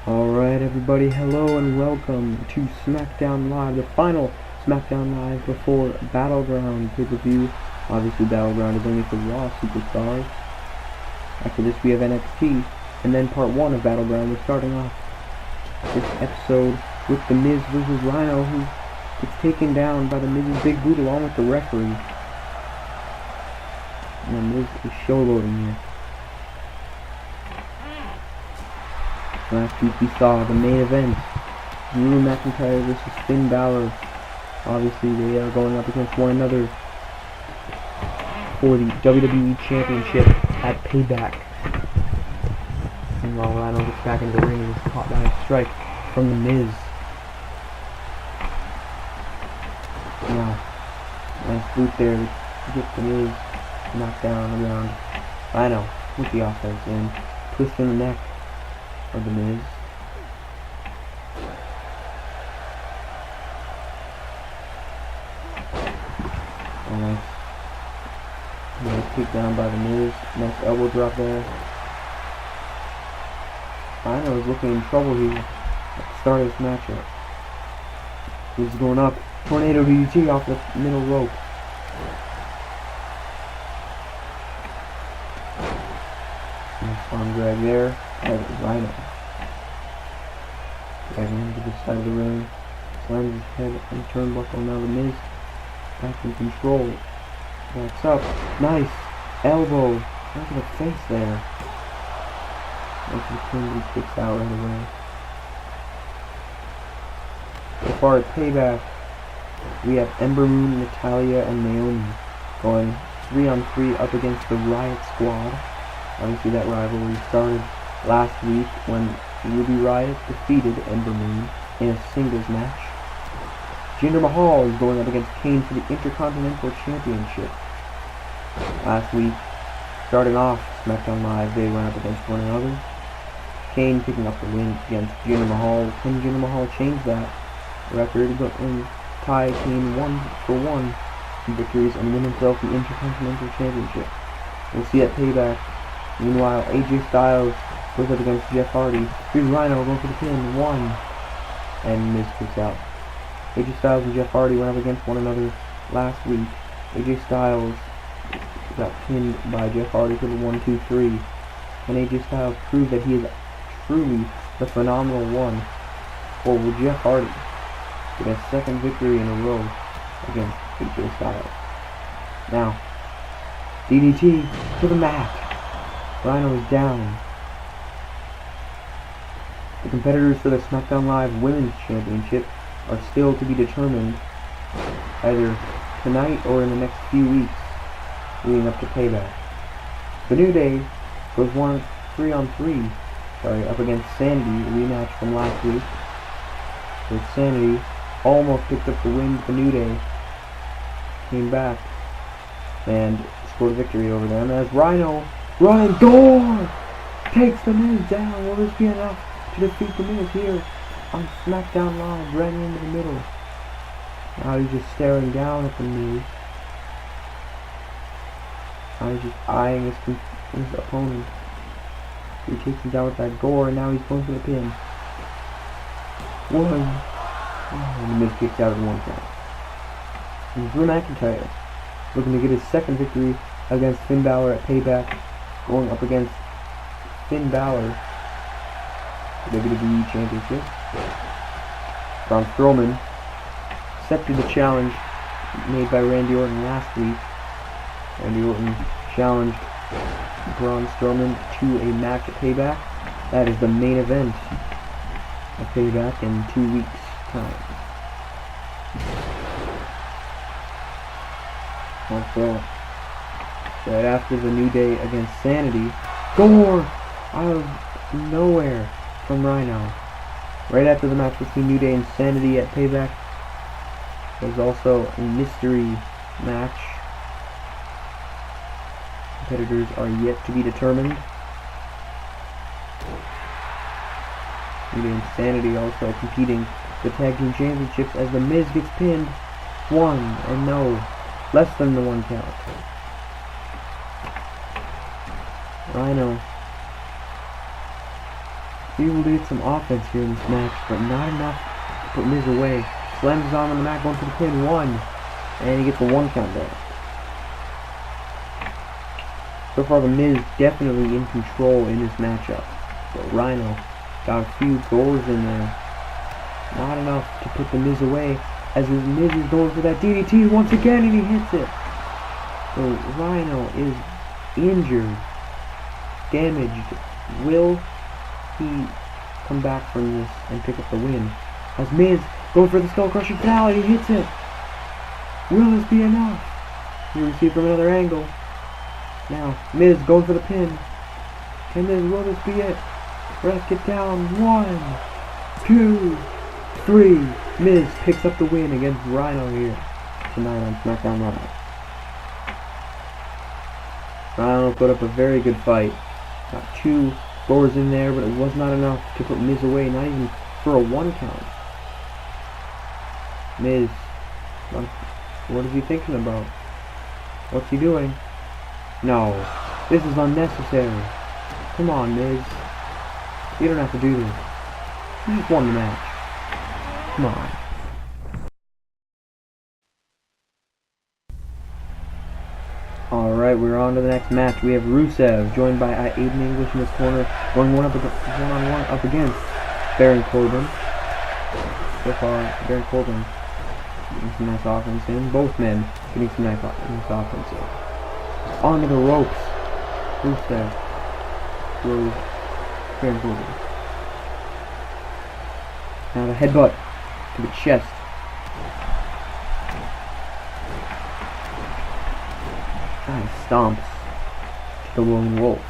Alright everybody, hello and welcome to SmackDown Live, the final SmackDown Live before Battleground pay-per-view. Obviously Battleground is only for Raw Superstars. After this we have NXT, and then part 1 of Battleground. We're starting off this episode with The Miz versus Rhino, who gets taken down by The Miz's big boot along with the referee. And The Miz is showloading here. Last week we saw the main event, Drew McIntyre versus Finn Balor. Obviously they are going up against one another for the WWE Championship at Payback. And while Rhino gets back into the ring, he is caught by a strike from The Miz. Now, nice boot there to get The Miz knocked down on the ground. Rhino with the offense and twisting the neck of The Miz. Oh, nice kick down by The Miz. Nice elbow drop there. Rhino is looking in trouble here at the start of this matchup. He's going up. Tornado DDT off the middle rope. Nice arm drag there. That was Rhino. Dragging him to the side of the ring. Slams his head on the turnbuckle. Now The Miz back in control. Backs up. Nice elbow. Look at the face there. Nice and clean, he kicks out right away. So far at Payback, we have Ember, Natalya, and Naomi going 3-on-3 up against the Riott squad. Obviously that rivalry started last week when Ruby Riott defeated Ember Moon in a singles match. Jinder Mahal is going up against Kane for the Intercontinental Championship. Last week, starting off SmackDown Live, they went up against one another. Kane picking up the win against Jinder Mahal. Can Jinder Mahal change that record and tie Kane 1-for-1 in victories and win himself the Intercontinental Championship? We'll see at Payback. Meanwhile, AJ Styles goes up against Jeff Hardy. Here's Rhino going for the pin. 1. And Miz kicks out. AJ Styles and Jeff Hardy went up against one another last week. AJ Styles got pinned by Jeff Hardy for the 1-2-3. And AJ Styles proved that he is truly the phenomenal one. Or will Jeff Hardy get a second victory in a row against AJ Styles? Now, DDT to the mat. Rhino is down. The competitors for the SmackDown Live Women's Championship are still to be determined either tonight or in the next few weeks leading up to Payback. The New Day goes 3-on-3 up against SAnitY, a rematch from last week. With SAnitY almost picked up the win, but the New Day came back and scored a victory over them as Ryan Gore takes The Miz down. Will this be enough to defeat The Miz here on SmackDown Live, right into the middle? Now he's just staring down at The Miz. Now he's just eyeing his opponent. He takes him down with that Gore, and now he's going for the pin. 1. And The Miz kicks out in 1 count. And Drew McIntyre looking to get his second victory against Finn Balor at Payback, going up against Finn Balor, the WWE Championship. Braun Strowman accepted the challenge made by Randy Orton last week. Randy Orton challenged Braun Strowman to a match at Payback. That is the main event of Payback in 2 weeks' time. Also, right after the New Day against SAnitY, Gore out of nowhere from Rhino. Right after the match between New Day and SAnitY at Payback, there's also a mystery match. Competitors are yet to be determined. New Day and SAnitY also competing for the Tag Team Championships as The Miz gets pinned. 1, and no, less than the 1 count. Rhino He will get some offense here in this match, but not enough to put Miz away. Slams his arm on the mat, going for the pin. 1. And he gets a 1 count there. So far, the Miz definitely in control in this matchup. But Rhino got a few doors in there. Not enough to put the Miz away, as the Miz is going for that DDT once again, and he hits it. So Rhino is injured, damaged. Will he come back from this and pick up the win? As Miz goes for the skull crushing finale, he hits it. Will this be enough? He received from another angle. Now Miz going for the pin. Can this, will this be it? Let's get down. 1, 2, 3. Miz picks up the win against Rhino here tonight on SmackDown Live. Rhino put up a very good fight. Got 2 doors in there, but it was not enough to put Miz away, not even for a 1 count. Miz, what is he thinking about? What's he doing? No, this is unnecessary. Come on, Miz. You don't have to do this. You just won the match. Come on. Alright, we're on to the next match. We have Rusev, joined by Aiden English in his corner, going one-on-one up against Baron Corbin. So far, Baron Corbin getting some nice offense in. Both men getting some nice offense in. Onto the ropes. Rusev throws Baron Corbin. Now the headbutt to the chest. Nice stomps to the Lone Wolf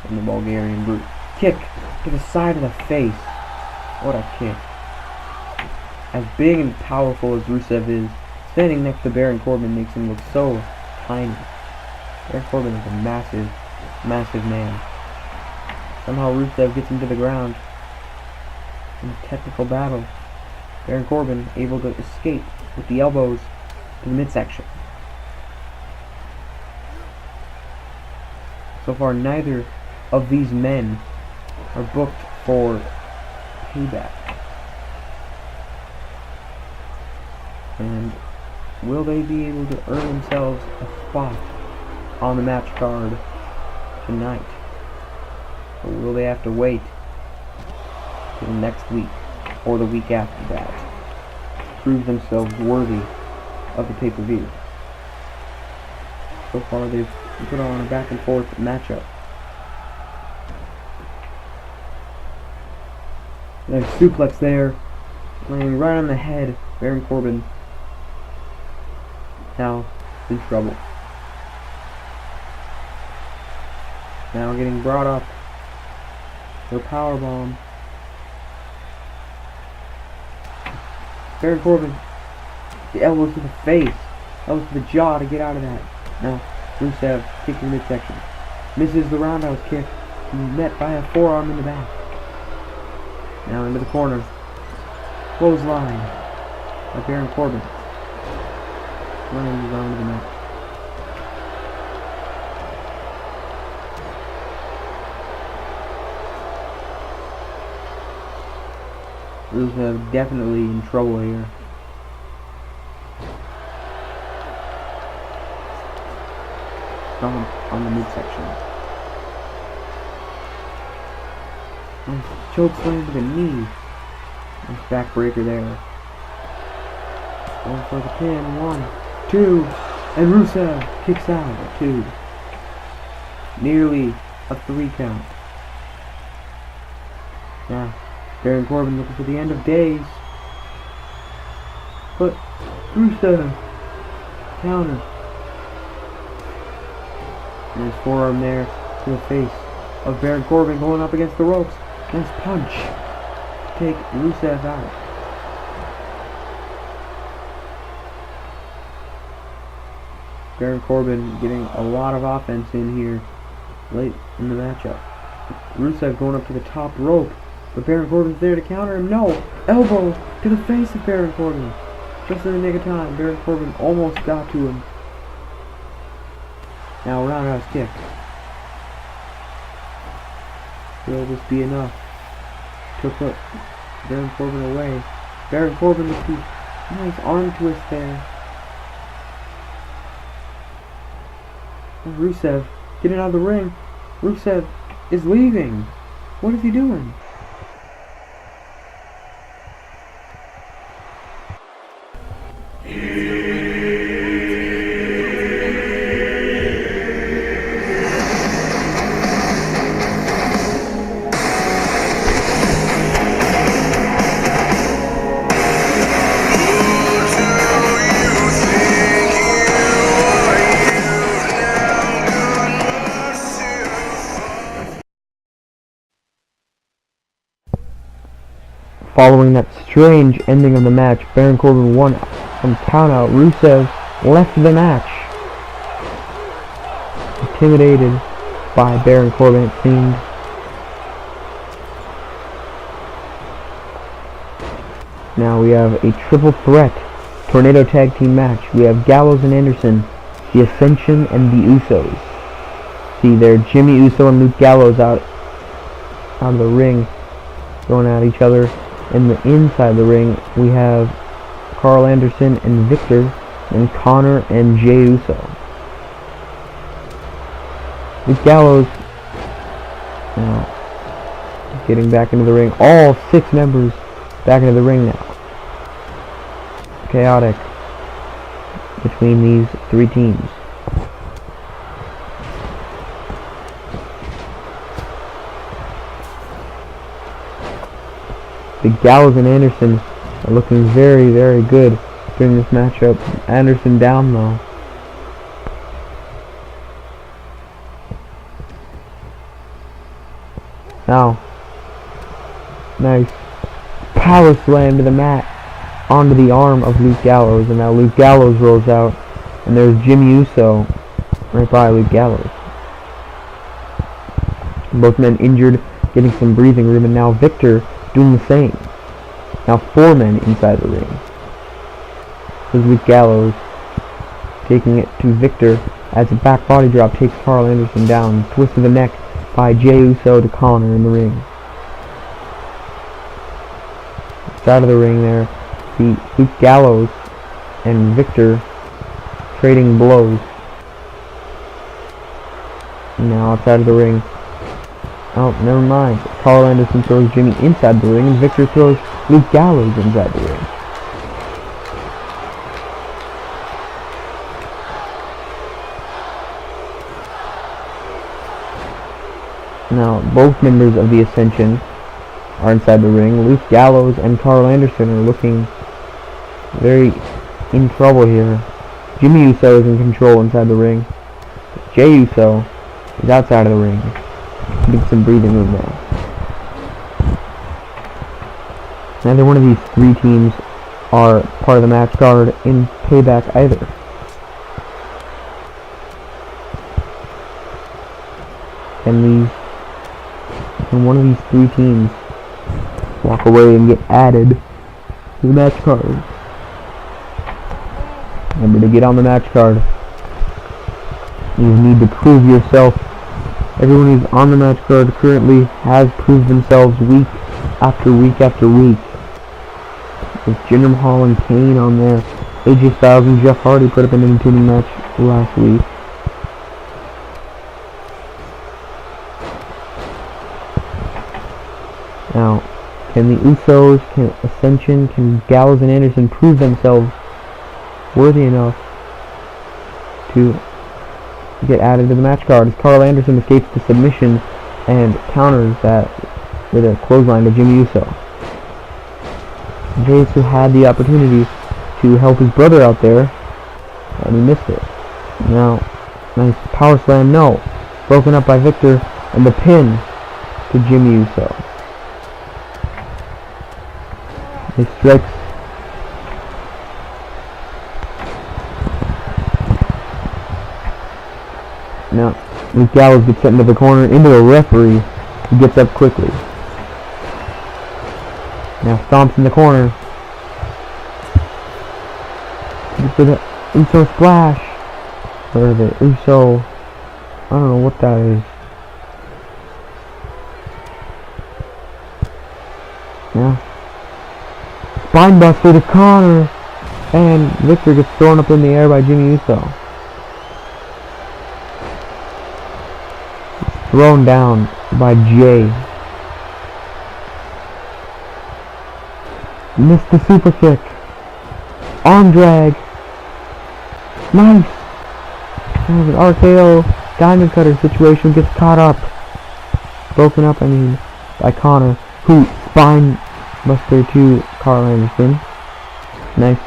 and the Bulgarian Brute. Kick to the side of the face. What a kick. As big and powerful as Rusev is, standing next to Baron Corbin makes him look so tiny. Baron Corbin is a massive, massive man. Somehow Rusev gets him to the ground. In a technical battle, Baron Corbin able to escape with the elbows to the midsection. So far, neither of these men are booked for Payback. And will they be able to earn themselves a spot on the match card tonight? Or will they have to wait till next week or the week after that to prove themselves worthy of the pay-per-view? So far, they've put on a back and forth matchup. Nice suplex there, landing right on the head. Baron Corbin now in trouble. Now getting brought up for a powerbomb. Baron Corbin, the elbows to the face, elbows to the jaw to get out of that. Now Rusev kicking midsection. Misses the roundhouse kick, met by a forearm in the back. Now into the corner. Clothesline by Baron Corbin. Running around the mat. Rusev definitely in trouble here. Stomp on the midsection. Nice choke slam to the knee. Nice backbreaker there. Going for the pin. 1, 2, and Rusev kicks out at 2. Nearly a 3 count. Now Baron Corbin looking for the end of days. But Rusev counter. And his forearm there to the face of Baron Corbin going up against the ropes. Nice punch to take Rusev out. Baron Corbin getting a lot of offense in here late in the matchup. Rusev going up to the top rope, but Baron Corbin's there to counter him. No! Elbow to the face of Baron Corbin. Just in the nick of time, Baron Corbin almost got to him. Now roundhouse kick. Will this be enough to put Baron Corbin away. Baron Corbin with the nice arm twist there. And Rusev getting out of the ring. Rusev is leaving. What is he doing? Following that strange ending of the match, Baron Corbin won from countout. Rusev left the match. Intimidated by Baron Corbin, it seemed. Now we have a triple threat tornado tag team match. We have Gallows and Anderson, the Ascension, and the Usos. See there, Jimmy Uso and Luke Gallows out of the ring, going at each other. In the inside the ring, we have Carl Anderson and Victor, and Connor and Jey Uso. Luke Gallows now getting back into the ring. All 6 members back into the ring now. Chaotic between these 3 teams. The Gallows and Anderson are looking very, very good during this matchup. Anderson down though. Now, nice power slam to the mat onto the arm of Luke Gallows, and now Luke Gallows rolls out, and there's Jimmy Uso right by Luke Gallows. Both men injured, getting some breathing room, and now Victor doing the same. Now 4 men inside the ring. There's Luke Gallows taking it to Victor as a back body drop takes Carl Anderson down. Twist of the neck by Jey Uso to Connor in the ring. Side of the ring there, see Luke Gallows and Victor trading blows. Now outside of the ring. Oh, never mind. Carl Anderson throws Jimmy inside the ring, and Victor throws Luke Gallows inside the ring. Now, both members of the Ascension are inside the ring. Luke Gallows and Carl Anderson are looking very in trouble here. Jimmy Uso is in control inside the ring. Jey Uso is outside of the ring. Get some breathing room now. Neither one of these 3 teams are part of the match card in Payback either. Can one of these 3 teams walk away and get added to the match card? Remember, to get on the match card, you need to prove yourself. Everyone who's on the match card currently has proved themselves week after week after week. With Jinder, Mahal, and Kane on there. AJ Styles and Jeff Hardy put up an entertaining match last week. Now, can the Usos, can Ascension, can Gallows and Anderson prove themselves worthy enough to get added to the match card? As Carl Anderson escapes the submission and counters that with a clothesline to Jimmy Uso. Jey Uso had the opportunity to help his brother out there, and he missed it. Now, nice power slam, no. Broken up by Victor, and the pin to Jimmy Uso. He strikes. Now, Luke Gallows gets sent into the corner, into the referee. He gets up quickly. Now stomps in the corner. For the Uso splash. Or the Uso, I don't know what that is. Yeah. Spinebuster to Connor. And Victor gets thrown up in the air by Jimmy Uso. Thrown down by Jay. Missed the super kick. Arm drag. Nice. There's an RKO diamond cutter situation, gets caught up. Broken up, by Connor, who spine buster to Carl Anderson. Nice.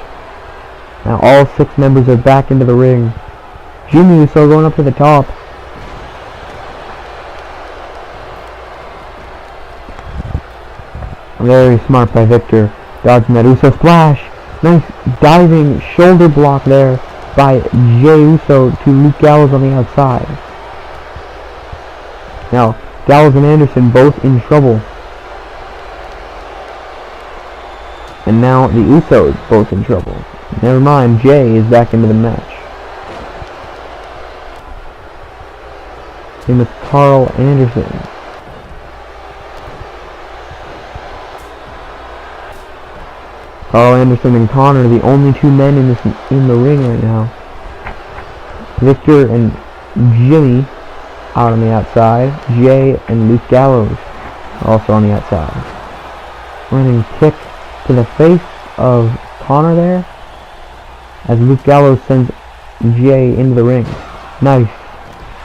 Now all 6 members are back into the ring. Jimmy Uso going up to the top. Very smart by Victor. Dodging that Uso splash. Nice diving shoulder block there by Jey Uso to Luke Gallows on the outside. Now, Gallows and Anderson both in trouble. And now the Usos both in trouble. Never mind, Jay is back into the match. Same with Carl Anderson. Carl Anderson and Connor are the only 2 men in the ring right now. Victor and Jimmy out on the outside. Jay and Luke Gallows are also on the outside. Running kick to the face of Connor there, as Luke Gallows sends Jay into the ring. Nice.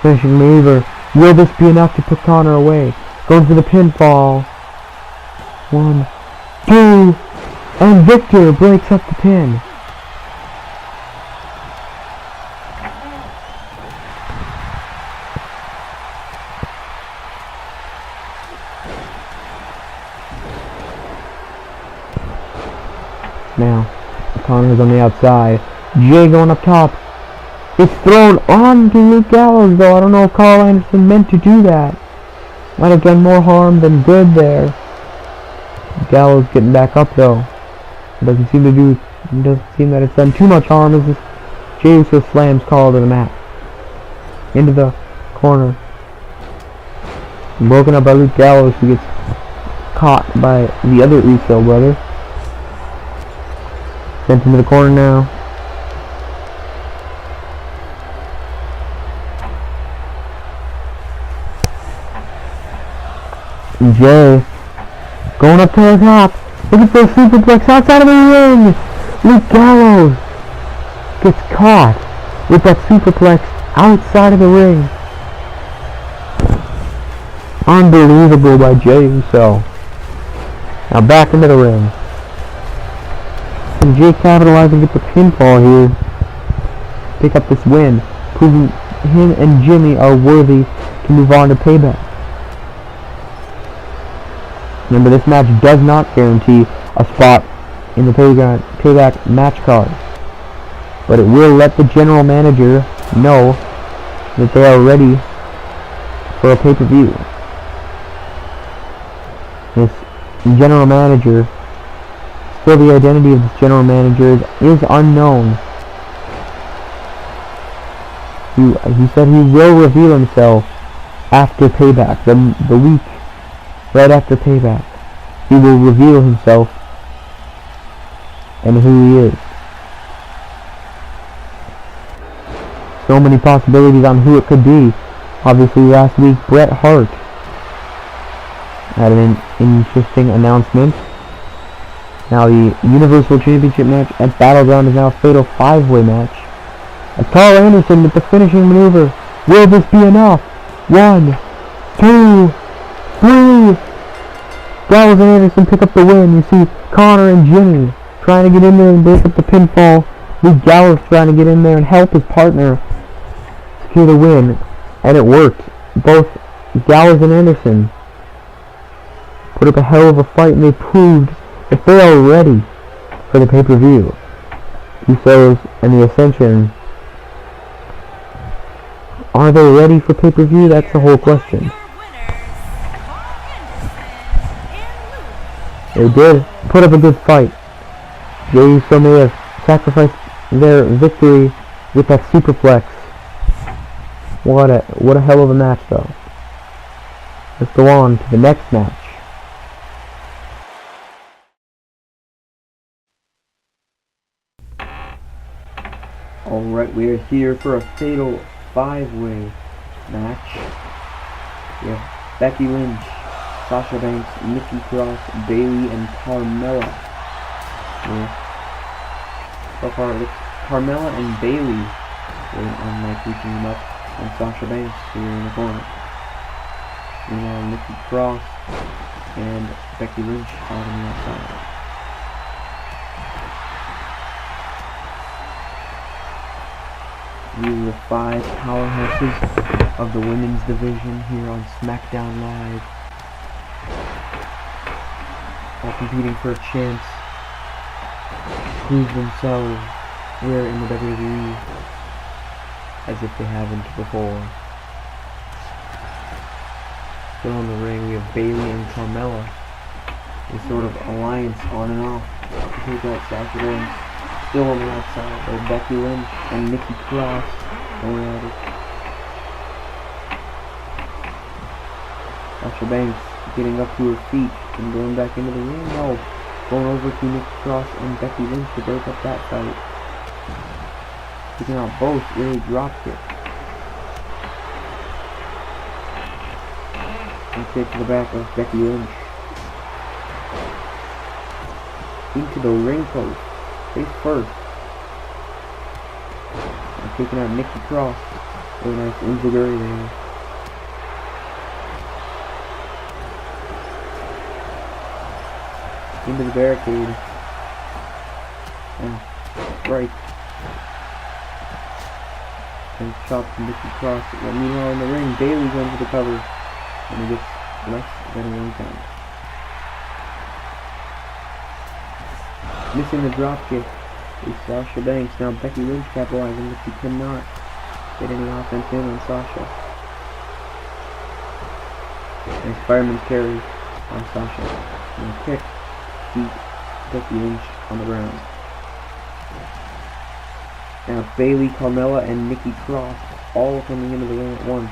Finishing maneuver. Will this be enough to put Connor away? Going for the pinfall. 1, 2, and Victor breaks up the pin. Now, Connor's on the outside. Jay going up top. It's thrown on to Luke Gallows, though. I don't know if Carl Anderson meant to do that. Might have done more harm than good there. Gallows getting back up, though. Doesn't seem that it's done too much harm as this Jey Uso slams Carl to the mat. Into the corner. Broken up by Luke Gallows, who gets caught by the other Uso brother. Sent into the corner now. And Jay going up to the top. Looking for a superplex outside of the ring. Luke Gallows gets caught with that superplex outside of the ring. Unbelievable by Jey Uso. Now back into the ring. And Jay capitalizing with the pinfall here. Pick up this win. Proving him and Jimmy are worthy to move on to Payback. Remember, this match does not guarantee a spot in the Payback match card. But it will let the general manager know that they are ready for a pay-per-view. This general manager, still the identity of this general manager is unknown. He said he will reveal himself after Payback, the week right after Payback. He will reveal himself and who he is. So many possibilities on who it could be. Obviously last week Bret Hart had an interesting announcement. Now the Universal Championship match at Battleground is now a fatal 5-way match. And Carl Anderson with the finishing maneuver. Will this be enough? 1, 2, 3. Gallows and Anderson pick up the win. You see Connor and Jimmy trying to get in there and break up the pinfall. Luke Gallows trying to get in there and help his partner secure the win. And it worked. Both Gallows and Anderson put up a hell of a fight, and they proved that they are ready for the pay-per-view. Usos and the Ascension. Are they ready for pay-per-view? That's the whole question. They did put up a good fight. Jey Uso may have sacrificed their victory with that superplex. What a hell of a match, though. Let's go on to the next match. Alright, we are here for a fatal 5-way match. We have Becky Lynch, Sasha Banks, Nikki Cross, Bayley, and Carmella. So far it looks Carmella and Bayley unlikely team up, and Sasha Banks here in the corner. Meanwhile, Nikki Cross and Becky Lynch out on the outside. These are the 5 powerhouses of the women's division here on SmackDown Live, all competing for a chance to prove themselves here in the WWE as if they haven't before. Still in the ring, we have Bayley and Carmella, a sort of alliance on and off to take out Sasha Banks. Still on the outside, there's Becky Lynch and Nikki Cross going at it. Sasha Banks getting up to her feet and going back into the ring. No, going over to Nikki Cross and Becky Lynch to break up that fight. Taking out both with a dropkick. And kick to the back of Becky Lynch. Into the ring post. Face first. And taking out Nikki Cross. Very nice enziguri there. Into the barricade. Right. And chop from Nikki Cross. And meanwhile in the ring, Bayley going for the cover. And he gets less than 1 count. Missing the dropkick is Sasha Banks. Now Becky Lynch capitalizing, but she cannot get any offense in on Sasha. Nice fireman's carry on Sasha. And a kick beat Becky Lynch on the ground. Now Bayley, Carmella, and Nikki Cross all coming into the ring at once.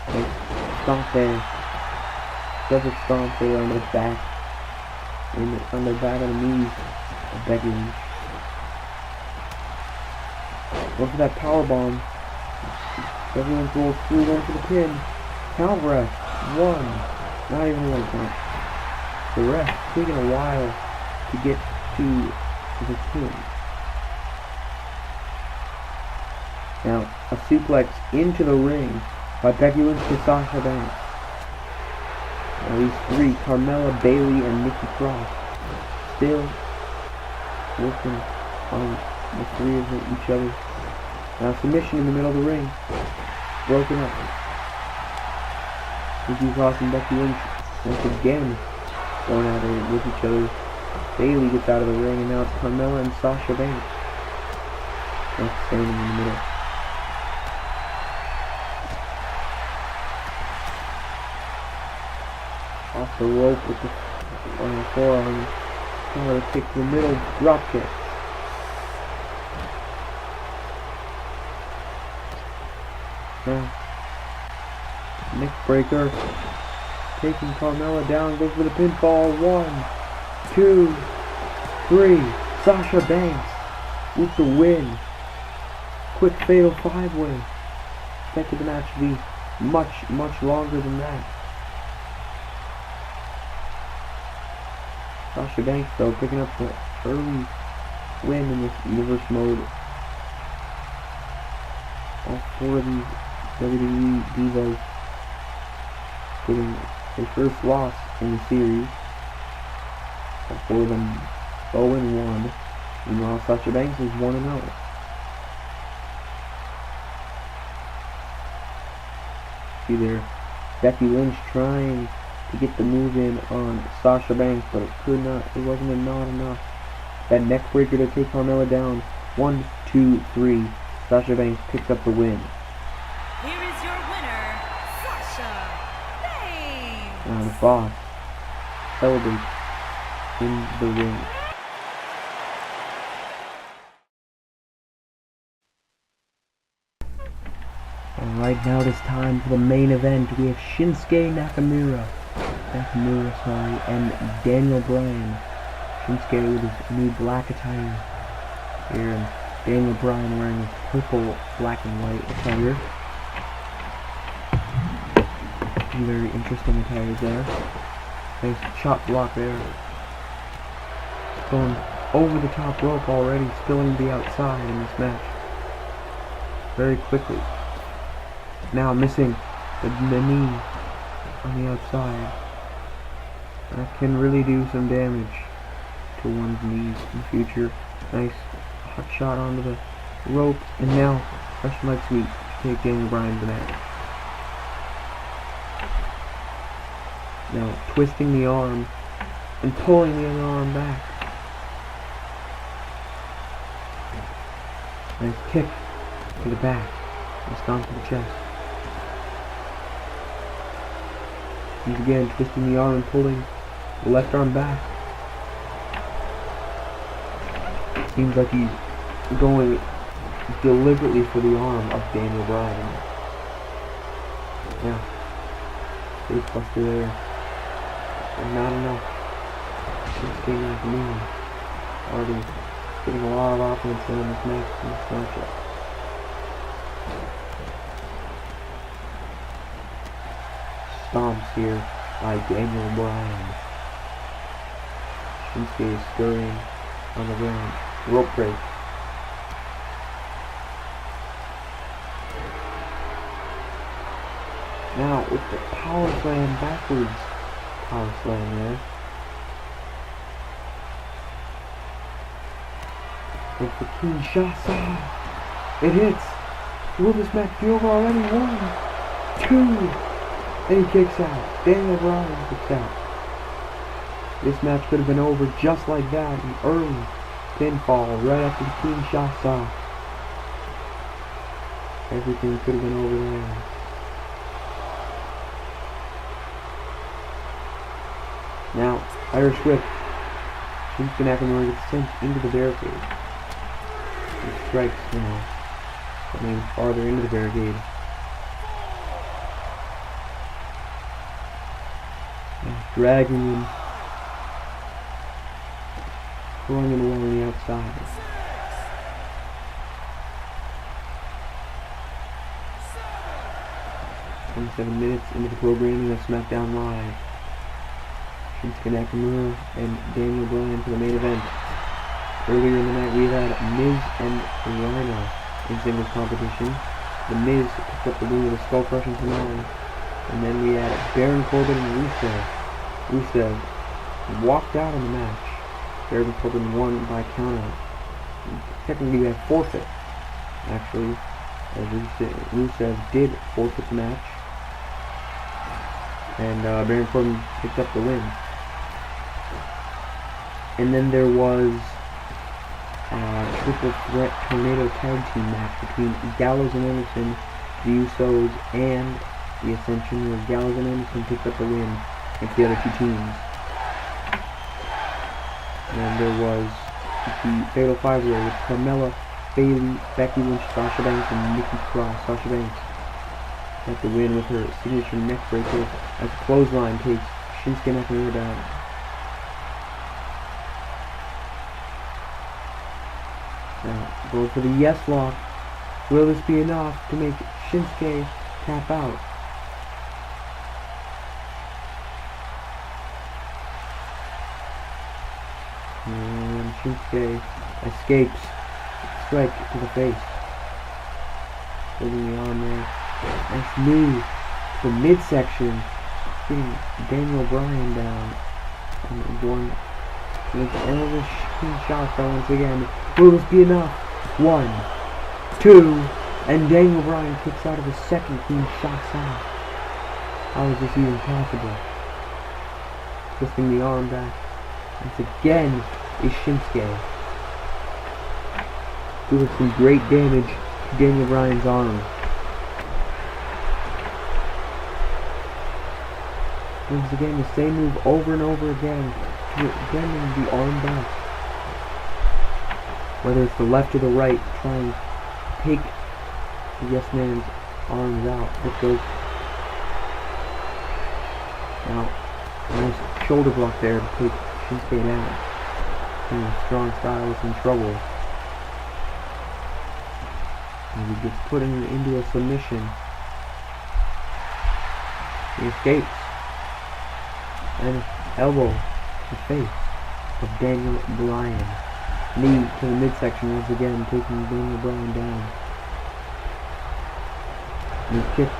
Nice stomp there. Does a stomp there on the back. On the back of the knees of Becky Lynch. Going for that powerbomb. Everyone's rolled through, going for the pin. Count ref. 1. Not even 1 count. The ref taking a while to get to the pin. Now, a suplex into the ring by Becky Lynch to Sasha Banks. At least 3, Carmella, Bayley, and Nikki Cross. Still working on the 3 of each other. Now submission in the middle of the ring. Broken up. Nikki Cross and Becky Lynch once again going at it with each other. Bayley gets out of the ring, and now it's Carmella and Sasha Banks. That's standing in the middle. Off the rope with the forearm. Collar kick to the middle. Drop kick. Now, neck breaker. Taking Carmella down. Goes for the pinfall. 1, 2, 3. Sasha Banks with the win. Quick fatal 5-way. Expected the match to be much longer than that. Sasha Banks, though, picking up the early win in this universe mode. All 4 of these WWE divas getting their first loss in the series. All 4 of them 0-1. Meanwhile, Sasha Banks is 1-0. See there, Becky Lynch trying to get the move in on Sasha Banks, but it could not. It wasn't not enough. That neck breaker to take Carmella down. 1, 2, 3. Sasha Banks picks up the win. Here is your winner, Sasha Banks. Now the boss celebrates in the ring. Alright, now it is time for the main event. We have Shinsuke Nakamura, and Daniel Bryan. Shinsuke with his new black attire here, and Daniel Bryan wearing his purple, black, and white attire. Very interesting attire there. Nice chop block there. Going over the top rope already, spilling the outside in this match. Very quickly. Now missing the knee on the outside. That can really do some damage to one's knees in the future. Nice hot shot onto the rope, and now Russian leg sweep to take Daniel Bryan to the match. Now twisting the arm and pulling the other arm back. Nice kick to the back and stomp to the chest. He's again twisting the arm and pulling the left arm back. Seems like he's going deliberately for the arm of Daniel Bryan. Yeah. Face buster there. And not enough. Shinsuke Nakamura already getting a lot of offense in this matchup. Stomps here by Daniel Bryan. Shinsuke is scurrying on the ground. Rope break. Now with the power slam backwards. Power slam there. With the Kinshasa. It hits. Will this match be over already? 1, 2. And he kicks out. Daniel Bryan kicks out. This match could have been over just like that. An early pinfall right after the Kinshasa. Everything could have been over there. Now, Irish whip. Shinsuke Nakamura gets sent into the barricade. He strikes now, coming farther into the barricade. Now, dragging him, throwing him away on the outside. 27 minutes into the programming of SmackDown Live. Shinsuke Nakamura and Daniel Bryan for the main event. Earlier in the night we had Miz and Rhino in singles competition. The Miz picked up the win with a skull crushing finale. And then we had Baron Corbin and Rusev. Rusev walked out of the match. Baron Corbin won by countout. Technically we had forfeit, actually. Rusev did forfeit the match. And Baron Corbin picked up the win. And then there was a triple threat tornado tag team match between Gallows and Anderson, the Usos, and the Ascension, where Gallows and Anderson picked up the win against the other two teams. And there was the Fatal 5-Way with Carmella, Bayley, Becky Lynch, Sasha Banks, and Nikki Cross. Sasha Banks got the win with her signature neck breaker as clothesline takes Shinsuke Nakamura down. Now, going for the yes lock. Will this be enough to make Shinsuke tap out? And Shinsuke escapes. Strike to the face. Holding the arm there. Nice move to the midsection. Getting Daniel Bryan down. And going with Elvis Kinshasa once again. Will this be enough? 1, 2, and Daniel Bryan kicks out of the second Kinshasa. How is this even possible? Twisting the arm back. Once again is Shinsuke. Doing some great damage to Daniel Bryan's arm. Once again, the same move over and over again, bending the arm back. Whether it's the left or the right, trying to take the yes man's arms out. It goes. Now, nice shoulder block there to take Shinsuke down. And Strong Style is in trouble. gets put into a submission. He escapes. And elbow to the face of Daniel Bryan. Knee to the midsection once again, taking Daniel Bryan down. Knee kick.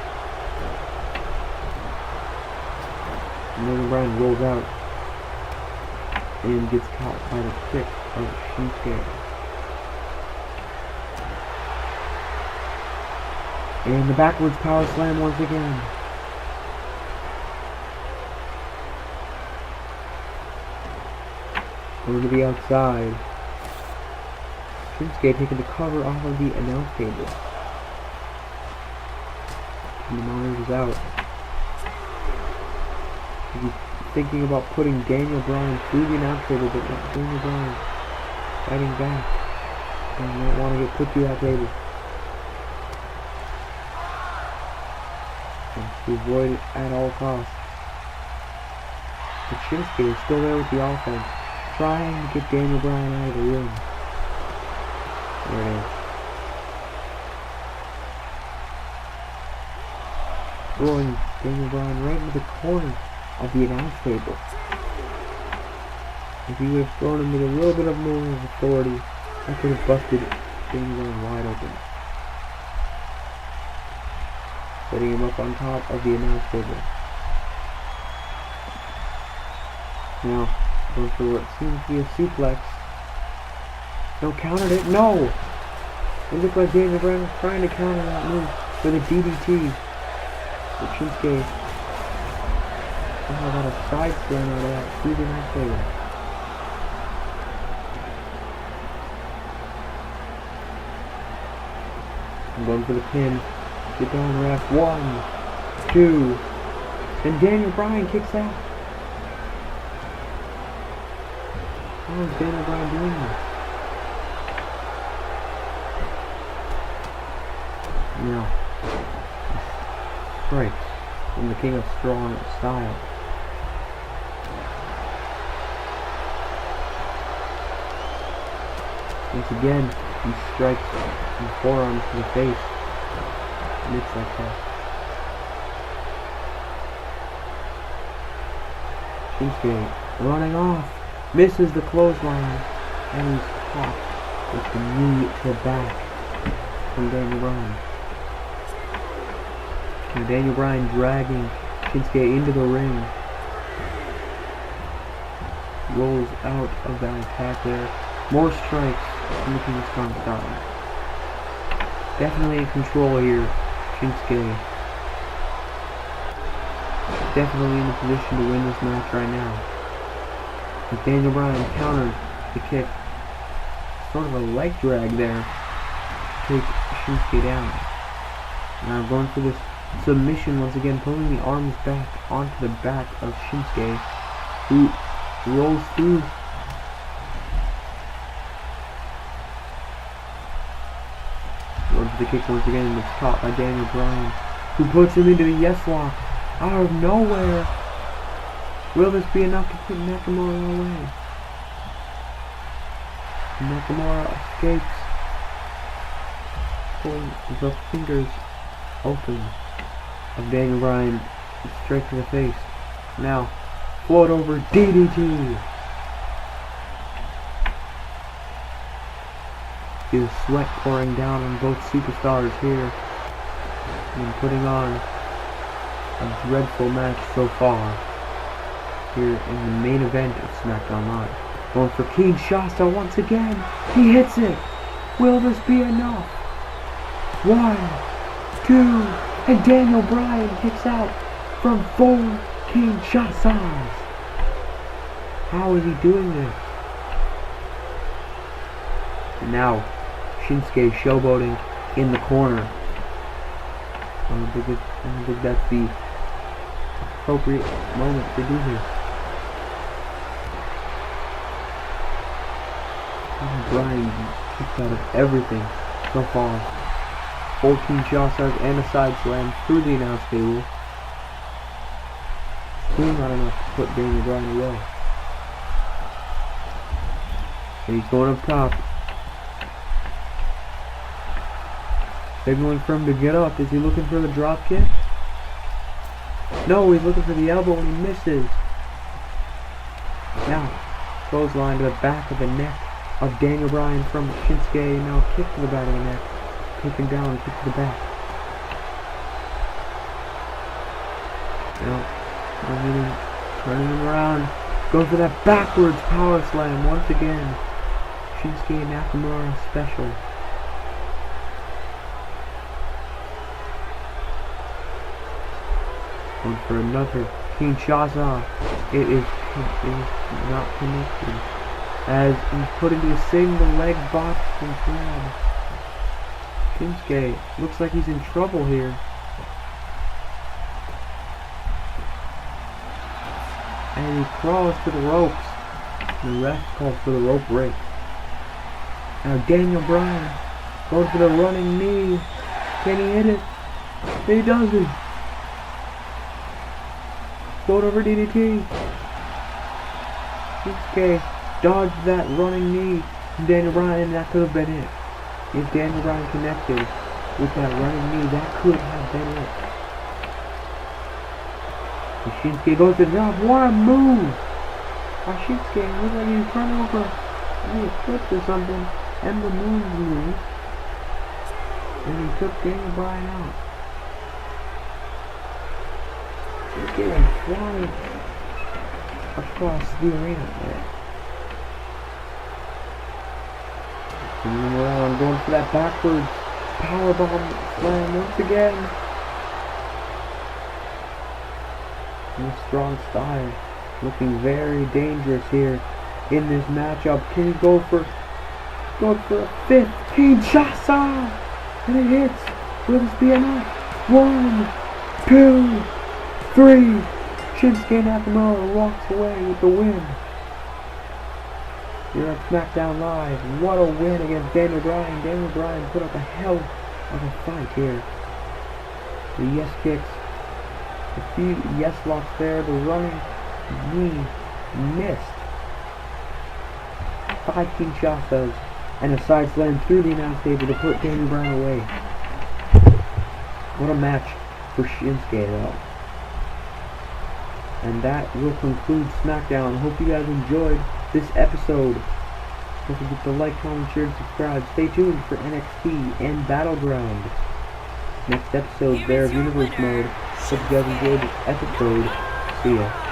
Daniel Bryan rolls out and gets caught by the kick of Shinsuke. And the backwards power slam once again. Over to the outside. Shinsuke taking the cover off of the announce table. And the monitor is out. He's thinking about putting Daniel Bryan through the announce table, but not Daniel Bryan fighting back. And I don't want to get put through that table. And to avoid it at all costs. But Shinsuke is still there with the offense, trying to get Daniel Bryan out of the ring. There it is. Throwing Daniel Bryan right into the corner of the announce table. If he would have thrown him with a little bit of more authority, I could have busted Daniel Bryan wide open. Setting him up on top of the announce table. Now, going for what seems to be a suplex. No, countered it. No! It looked like Daniel Bryan was trying to counter that move with a DDT. But Shinsuke somehow got a side slam out of that through the announce table. I'm going for the pin. Get down, ref. 1, 2. And Daniel Bryan kicks out. How is Daniel Bryan doing this? Now, strikes from the King of Strong Style. Once again, he strikes his forearms to the face. Midsection. Shinsuke running off. Misses the clothesline. And he's caught with the knee to the back from Daniel Bryan. And Daniel Bryan dragging Shinsuke into the ring. Rolls out of that attack there. More strikes from the King of Strong Style. Definitely in control here. Shinsuke. Definitely in a position to win this match right now. But Daniel Bryan countered the kick. Sort of a leg drag there. Take Shinsuke down. Now going for this submission once again, pulling the arms back onto the back of Shinsuke, who rolls through. Going for the kick once again, and it's caught by Daniel Bryan, who puts him into the yes lock out of nowhere. Will this be enough to put Nakamura away? Nakamura escapes, pulling the fingers open of Daniel Bryan straight to the face. Now, float over DDT. See the sweat pouring down on both superstars here, and putting on a dreadful match so far here in the main event of SmackDown Live. Going for Kinshasa once again. He hits it. Will this be enough? 1, 2, and Daniel Bryan kicks out from 4 Kinshasas. How is he doing this? And now, Shinsuke showboating in the corner. I don't think that's the appropriate moment to do this. Bryan kicks out of everything so far. 14 Kinshasas and a side slam through the announce table. Still not enough to put Daniel Bryan away. And he's going up top. Signaling for him to get up. Is he looking for the drop kick? No, he's looking for the elbow and he misses. Now, clothesline to the back of the neck of Daniel Bryan from Shinsuke. Now kick to the back of the neck. Taken down, kick to the back. Now, turning him around. Going for that backwards power slam once again. Shinsuke Nakamura special. Going for another Kinshasa. It is not connected. As he's put into a single leg boxing grab. Shinsuke looks like he's in trouble here. And he crawls to the ropes. The ref calls for the rope break. Now Daniel Bryan goes for the running knee. Can he hit it? He doesn't. Going over DDT. Shinsuke dodged that running knee from Daniel Bryan, and that could have been it. If Daniel Bryan connected with that running knee, that could have been it. And Shinsuke goes to drop. What a move! Shinsuke looks like he's turning over maybe a foot or something. Ember Moon's move. And he took Daniel Bryan out. Getting flying across the arena there. Turning around, going for that backwards powerbomb slam once again. In a strong style, looking very dangerous here in this matchup. Can he go for a fifth Kinshasa? And it hits. Will this be enough? 1, 2, 3. Shinsuke Nakamura walks away with the win. Here at SmackDown Live. What a win against Daniel Bryan. Daniel Bryan put up a hell of a fight here. The yes kicks. A few yes locks there. The running knee missed. 5 Kinshasas. And a side slam through the announce table to put Daniel Bryan away. What a match for Shinsuke though. And that will conclude SmackDown. Hope you guys enjoyed this episode. Don't forget to like, comment, share, and subscribe. Stay tuned for NXT and Battleground. Next episode there of Universe Mode. Hope you guys enjoyed this episode. See ya.